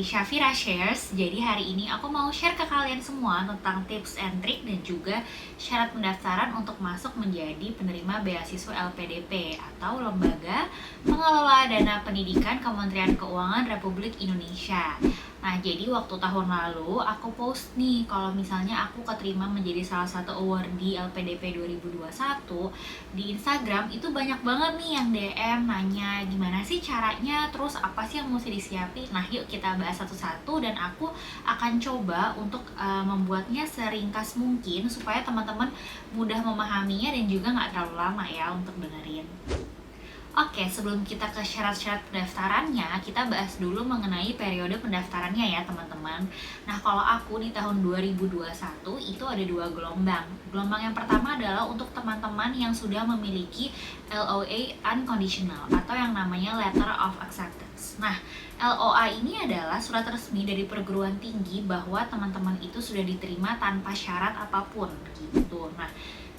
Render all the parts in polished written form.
Shafira Shares. Jadi hari ini aku mau share ke kalian semua tentang tips and trik dan juga syarat pendaftaran untuk masuk menjadi penerima beasiswa LPDP atau Lembaga Pengelola Dana Pendidikan Kementerian Keuangan Republik Indonesia. Nah, jadi waktu tahun lalu aku post nih kalau misalnya aku keterima menjadi salah satu awardee LPDP 2021 di Instagram, itu banyak banget nih yang DM nanya gimana sih caranya, terus apa sih yang mesti disiapin. Nah, yuk kita bahas satu-satu dan aku akan coba untuk membuatnya seringkas mungkin supaya teman-teman mudah memahaminya dan juga nggak terlalu lama ya untuk dengerin. Oke, sebelum kita ke syarat-syarat pendaftarannya, kita bahas dulu mengenai periode pendaftarannya ya teman-teman. Nah, kalau aku di tahun 2021 itu ada 2 gelombang. Gelombang yang pertama adalah untuk teman-teman yang sudah memiliki LOA Unconditional atau yang namanya Letter of Acceptance. Nah, LOA ini adalah surat resmi dari perguruan tinggi bahwa teman-teman itu sudah diterima tanpa syarat apapun gitu. Nah,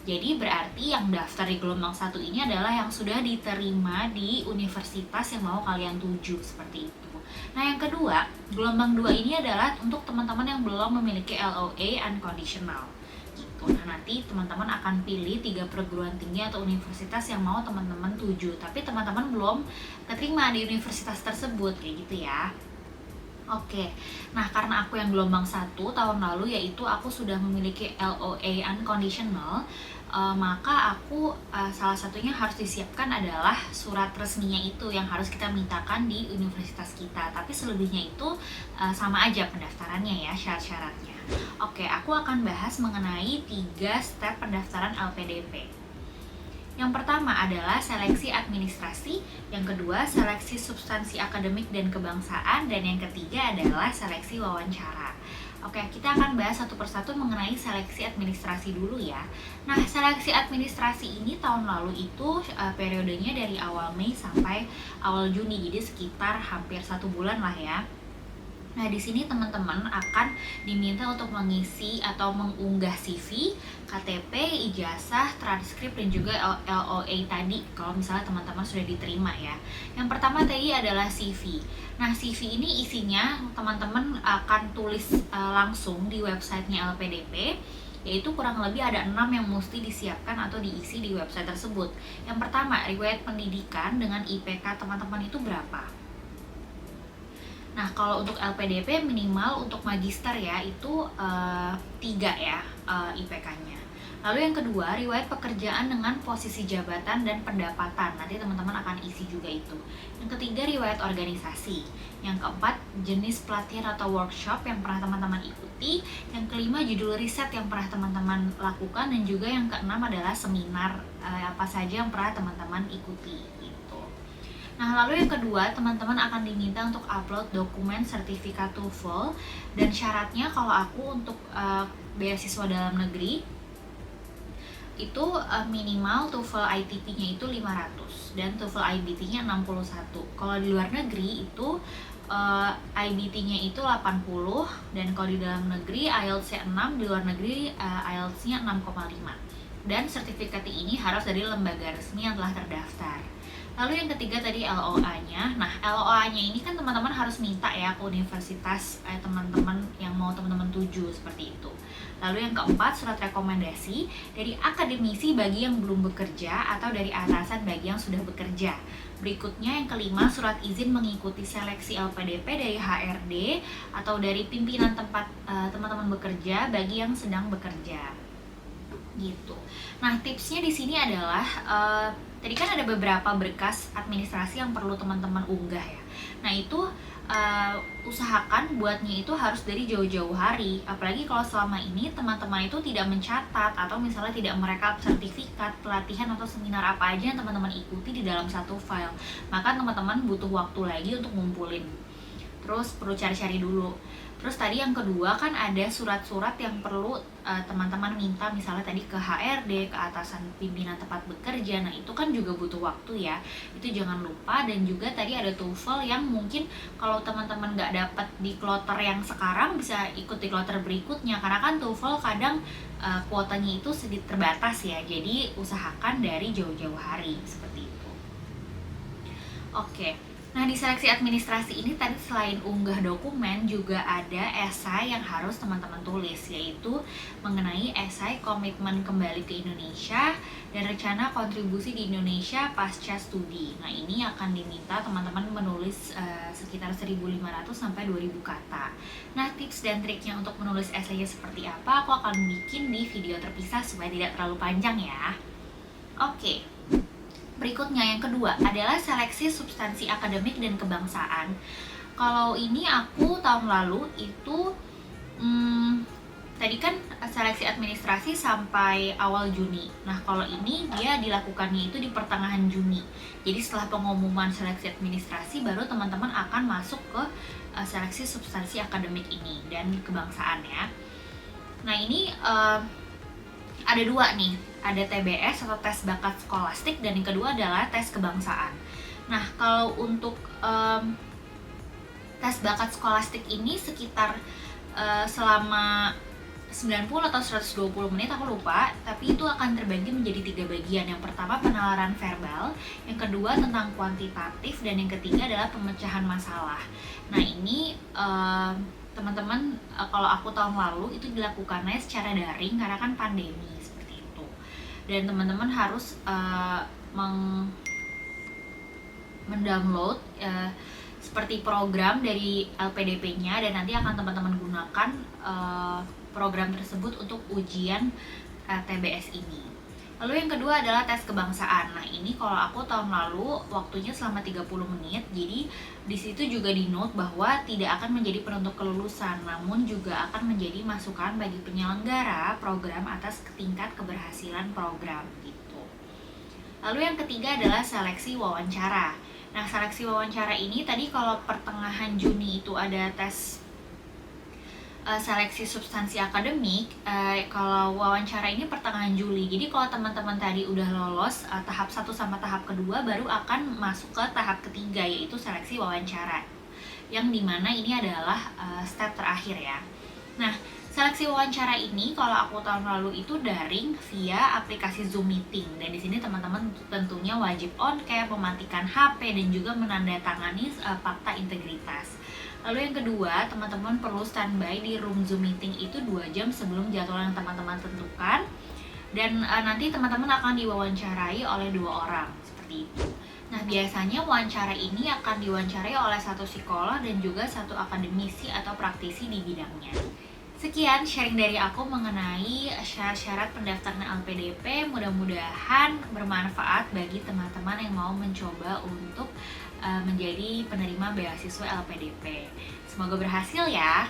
jadi berarti yang daftar di gelombang 1 ini adalah yang sudah diterima di universitas yang mau kalian tuju, seperti itu. Nah, yang kedua, gelombang 2 ini adalah untuk teman-teman yang belum memiliki LOA Unconditional gitu. Nah, nanti teman-teman akan pilih 3 perguruan tinggi atau universitas yang mau teman-teman tuju, tapi teman-teman belum keterima di universitas tersebut, kayak gitu ya. Oke, nah karena aku yang gelombang 1 tahun lalu, yaitu aku sudah memiliki LOA Unconditional, maka aku salah satunya harus disiapkan adalah surat resminya itu yang harus kita mintakan di universitas kita. Tapi selebihnya itu sama aja pendaftarannya ya, syarat-syaratnya. Oke, aku akan bahas mengenai 3 step pendaftaran LPDP. Yang pertama adalah seleksi administrasi, yang kedua seleksi substansi akademik dan kebangsaan, dan yang ketiga adalah seleksi wawancara. Oke, kita akan bahas satu persatu mengenai seleksi administrasi dulu ya. Nah, seleksi administrasi ini tahun lalu itu periodenya dari awal Mei sampai awal Juni, jadi sekitar hampir 1 bulan lah ya. Nah, di sini teman-teman akan diminta untuk mengisi atau mengunggah CV, KTP, ijazah, transkrip, dan juga LOA tadi kalau misalnya teman-teman sudah diterima ya. Yang pertama tadi adalah CV. Nah, CV ini isinya teman-teman akan tulis langsung di websitenya LPDP, yaitu kurang lebih ada 6 yang mesti disiapkan atau diisi di website tersebut. Yang pertama, riwayat pendidikan dengan IPK teman-teman itu berapa. Nah, kalau untuk LPDP minimal untuk magister ya, itu 3 ya IPK-nya. Lalu yang kedua, riwayat pekerjaan dengan posisi jabatan dan pendapatan. Nanti teman-teman akan isi juga itu. Yang ketiga, riwayat organisasi. Yang keempat, jenis pelatihan atau workshop yang pernah teman-teman ikuti. Yang kelima, judul riset yang pernah teman-teman lakukan. Dan juga yang keenam adalah seminar apa saja yang pernah teman-teman ikuti. Nah, lalu yang kedua, teman-teman akan diminta untuk upload dokumen sertifikat TOEFL, dan syaratnya kalau aku untuk beasiswa dalam negeri itu minimal TOEFL ITP-nya itu 500 dan TOEFL IBT-nya 61. Kalau di luar negeri itu IBT-nya itu 80, dan kalau di dalam negeri IELTS-nya 6, di luar negeri IELTS-nya 6,5. Dan sertifikat ini harus dari lembaga resmi yang telah terdaftar. Lalu yang ketiga tadi LOA-nya. Nah, LOA-nya ini kan teman-teman harus minta ya ke universitas teman-teman yang mau teman-teman tuju, seperti itu. Lalu yang keempat, surat rekomendasi dari akademisi bagi yang belum bekerja atau dari atasan bagi yang sudah bekerja. Berikutnya yang kelima, surat izin mengikuti seleksi LPDP dari HRD atau dari pimpinan tempat teman-teman bekerja bagi yang sedang bekerja. Gitu. Nah, tipsnya di sini adalah tadi kan ada beberapa berkas administrasi yang perlu teman-teman unggah ya. Nah, itu usahakan buatnya itu harus dari jauh-jauh hari. Apalagi kalau selama ini teman-teman itu tidak mencatat atau misalnya tidak merekap sertifikat, pelatihan atau seminar apa aja yang teman-teman ikuti di dalam satu file. Maka teman-teman butuh waktu lagi untuk ngumpulin. Terus perlu cari-cari dulu. Terus tadi yang kedua kan ada surat-surat yang perlu teman-teman minta, misalnya tadi ke HRD, ke atasan pimpinan tempat bekerja. Nah, itu kan juga butuh waktu ya, itu jangan lupa. Dan juga tadi ada TOEFL yang mungkin kalau teman-teman nggak dapat di kloter yang sekarang bisa ikut di kloter berikutnya, karena kan TOEFL kadang kuotanya itu sedikit terbatas ya, jadi usahakan dari jauh-jauh hari seperti itu. Oke. Nah, di seleksi administrasi ini tadi selain unggah dokumen juga ada esai yang harus teman-teman tulis, yaitu mengenai esai komitmen kembali ke Indonesia dan rencana kontribusi di Indonesia pasca studi. Nah, ini akan diminta teman-teman menulis sekitar 1.500 sampai 2.000 kata. Nah, tips dan triknya untuk menulis esainya seperti apa aku akan bikin di video terpisah supaya tidak terlalu panjang ya. Oke. Berikutnya yang kedua adalah seleksi substansi akademik dan kebangsaan. Kalau ini aku tahun lalu itu tadi kan seleksi administrasi sampai awal Juni. Nah, kalau ini dia dilakukannya itu di pertengahan Juni. Jadi setelah pengumuman seleksi administrasi baru teman-teman akan masuk ke seleksi substansi akademik ini dan kebangsaan ya. Nah, ini ada dua nih, ada TBS atau tes bakat skolastik dan yang kedua adalah tes kebangsaan. Nah, kalau untuk tes bakat skolastik ini sekitar selama 90 atau 120 menit aku lupa, tapi itu akan terbagi menjadi 3 bagian. Yang pertama penalaran verbal, yang kedua tentang kuantitatif, dan yang ketiga adalah pemecahan masalah. Nah, ini teman-teman kalau aku tahun lalu itu dilakukannya secara daring karena kan pandemi seperti itu, dan teman-teman harus mendownload seperti program dari LPDP-nya dan nanti akan teman-teman gunakan program tersebut untuk ujian TBS ini. Lalu yang kedua adalah tes kebangsaan. Nah, ini kalau aku tahun lalu waktunya selama 30 menit. Jadi di situ juga di-note bahwa tidak akan menjadi penentu kelulusan, namun juga akan menjadi masukan bagi penyelenggara program atas tingkat keberhasilan program gitu. Lalu yang ketiga adalah seleksi wawancara. Nah, seleksi wawancara ini tadi kalau pertengahan Juni itu ada tes seleksi substansi akademik, kalau wawancara ini pertengahan Juli. Jadi kalau teman-teman tadi udah lolos tahap 1 sama tahap kedua, baru akan masuk ke tahap ketiga, yaitu seleksi wawancara, yang dimana ini adalah step terakhir ya. Nah, seleksi wawancara ini kalau aku tahun lalu itu daring via aplikasi Zoom Meeting, dan di sini teman-teman tentunya wajib on cam, mematikan HP, dan juga menandatangani fakta integritas. Lalu yang kedua, teman-teman perlu standby di room Zoom Meeting itu 2 jam sebelum jadwal yang teman-teman tentukan, dan nanti teman-teman akan diwawancarai oleh 2 orang seperti itu. Nah, biasanya wawancara ini akan diwawancarai oleh 1 psikolog dan juga 1 akademisi atau praktisi di bidangnya. Sekian sharing dari aku mengenai syarat-syarat pendaftaran LPDP. Mudah-mudahan bermanfaat bagi teman-teman yang mau mencoba untuk menjadi penerima beasiswa LPDP. Semoga berhasil ya.